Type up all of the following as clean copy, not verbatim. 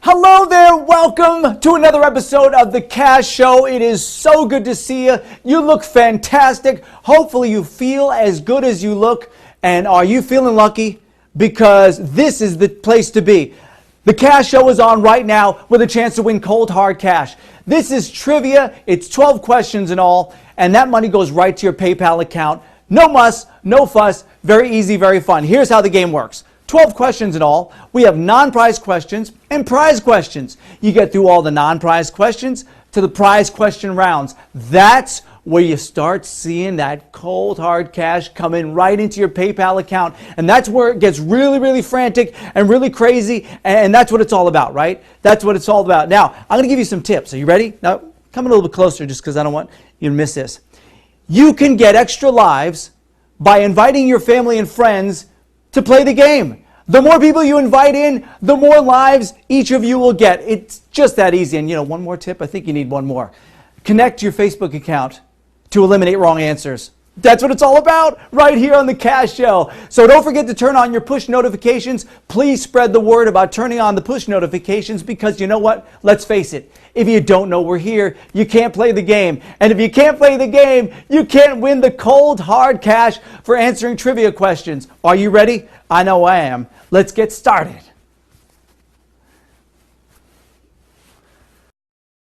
Hello there, welcome to another episode of The Cash Show. It is so good to see you. You look fantastic. Hopefully you feel as good as you look. And are you feeling lucky? Because this is the place to be. The Cash Show is on right now with a chance to win cold hard cash. This is trivia. It's 12 questions in all, and that money goes right to your PayPal account. No muss, no fuss, very easy, very fun. Here's how the game works. 12 questions in all. We have non-prize questions and prize questions. You get through all the non-prize questions to the prize question rounds. That's where you start seeing that cold hard cash coming right into your PayPal account. And that's where it gets really, really frantic and really crazy. And that's what it's all about, right? That's what it's all about. Now, I'm going to give you some tips. Are you ready? Now, come a little bit closer just because I don't want you to miss this. You can get extra lives by inviting your family and friends to play the game. The more people you invite in, the more lives each of you will get. It's just that easy. And one more tip, I think you need one more. Connect your Facebook account to eliminate wrong answers. That's what it's all about right here on The Cash Show. So don't forget to turn on your push notifications. Please spread the word about turning on the push notifications because you know what? Let's face it. If you don't know we're here, you can't play the game. And if you can't play the game, you can't win the cold hard cash for answering trivia questions. Are you ready? I know I am. Let's get started.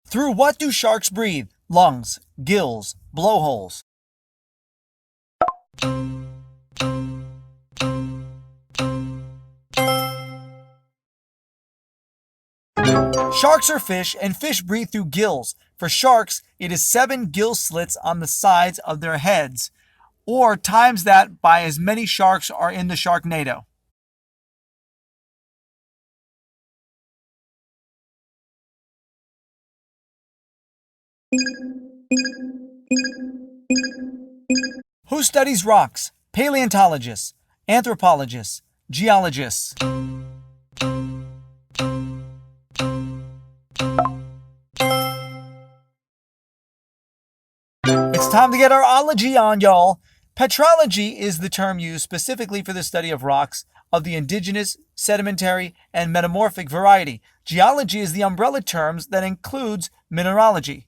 Through what do sharks breathe? Lungs, gills, blowholes. Sharks are fish, and fish breathe through gills. For sharks, it is 7 gill slits on the sides of their heads, or times that by as many sharks are in the Sharknado. Who studies rocks? Paleontologists, anthropologists, geologists. It's time to get our ology on, y'all. Petrology is the term used specifically for the study of rocks of the indigenous, sedimentary, and metamorphic variety. Geology is the umbrella term that includes mineralogy.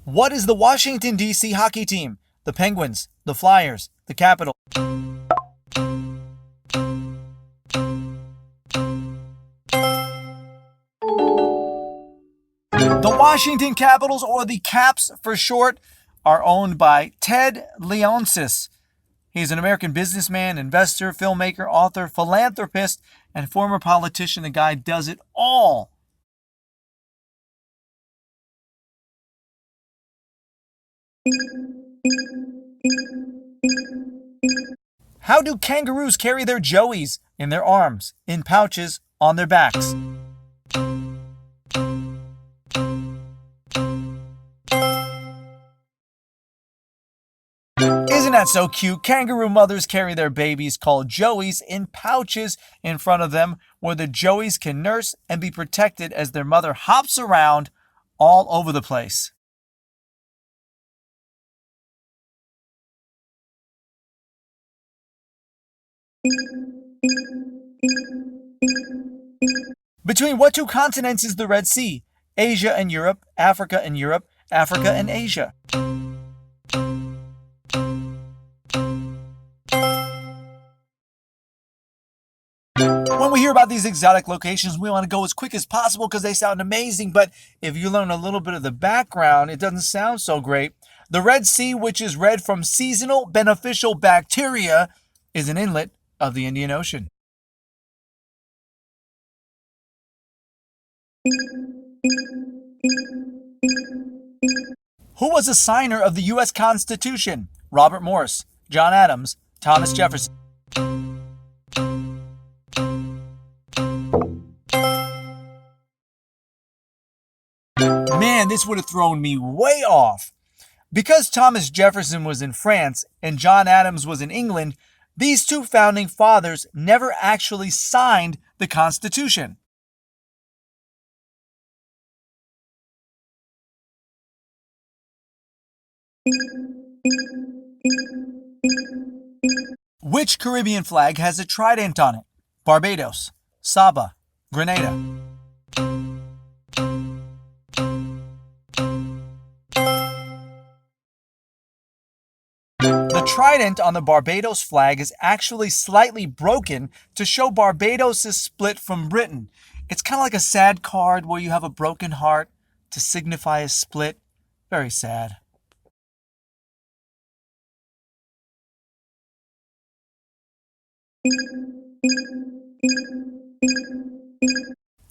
What is the Washington, D.C. hockey team? The Penguins, the Flyers, the Capitals. The Washington Capitals, or the Caps for short, are owned by Ted Leonsis. He's an American businessman, investor, filmmaker, author, philanthropist, and former politician. The guy does it all. How do kangaroos carry their joeys? In their arms, in pouches, on their backs. Isn't that so cute? Kangaroo mothers carry their babies called joeys in pouches in front of them where the joeys can nurse and be protected as their mother hops around all over the place. Between what two continents is the Red Sea? Asia and Europe, Africa and Europe, Africa and Asia. When we hear about these exotic locations, we want to go as quick as possible because they sound amazing, but if you learn a little bit of the background, it doesn't sound so great. The Red Sea, which is red from seasonal beneficial bacteria, is an inlet of the Indian Ocean. Who was a signer of the U.S. Constitution? Robert Morris, John Adams, Thomas Jefferson. Man, this would have thrown me way off. Because Thomas Jefferson was in France and John Adams was in England, these two founding fathers never actually signed the Constitution. Which Caribbean flag has a trident on it? Barbados, Saba, Grenada. The trident on the Barbados flag is actually slightly broken to show Barbados is split from Britain. It's kind of like a sad card where you have a broken heart to signify a split. Very sad.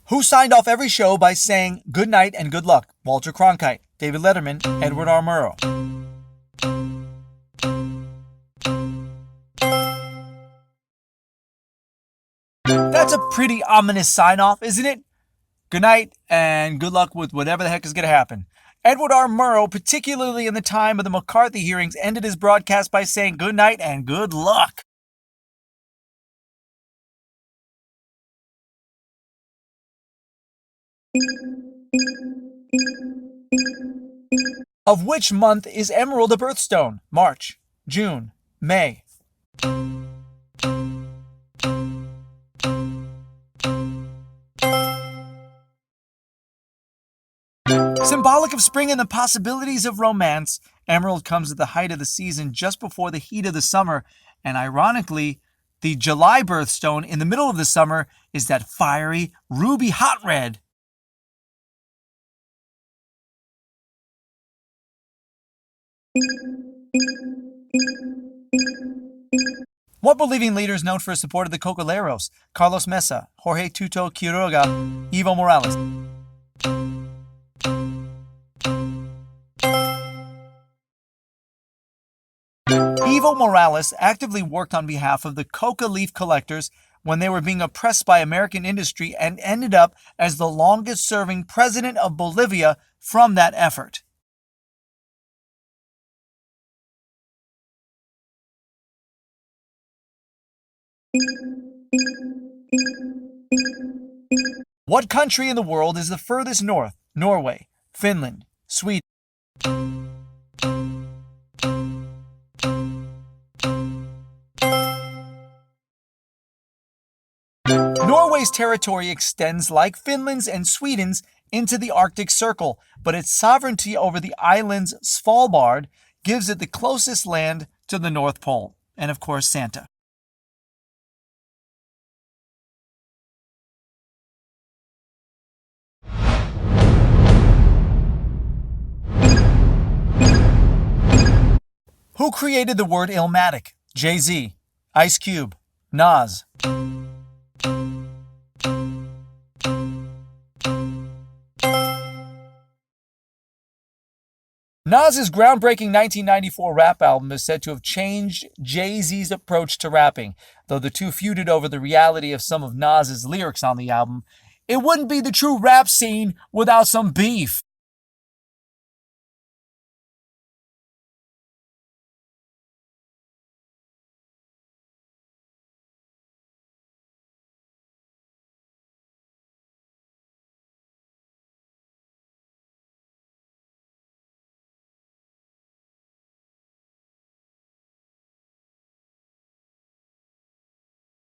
Who signed off every show by saying good night and good luck? Walter Cronkite, David Letterman, Edward R. Murrow. That's a pretty ominous sign off, isn't it? Good night and good luck with whatever the heck is going to happen. Edward R. Murrow, particularly in the time of the McCarthy hearings, ended his broadcast by saying good night and good luck. Of which month is Emerald a birthstone? March, June, May. Symbolic of spring and the possibilities of romance, Emerald comes at the height of the season just before the heat of the summer, and ironically, the July birthstone in the middle of the summer is that fiery, ruby hot red. What Bolivian leader is known for his support of the Cocaleros? Carlos Mesa, Jorge Tuto Quiroga, Evo Morales. Evo Morales actively worked on behalf of the coca leaf collectors when they were being oppressed by American industry and ended up as the longest-serving president of Bolivia from that effort. What country in the world is the furthest north? Norway, Finland, Sweden. Norway's territory extends, like Finland's and Sweden's, into the Arctic Circle, but its sovereignty over the island's Svalbard gives it the closest land to the North Pole, and of course Santa. Who created the word Illmatic? Jay-Z, Ice Cube, Nas. Nas's groundbreaking 1994 rap album is said to have changed Jay-Z's approach to rapping. Though the two feuded over the reality of some of Nas's lyrics on the album, it wouldn't be the true rap scene without some beef.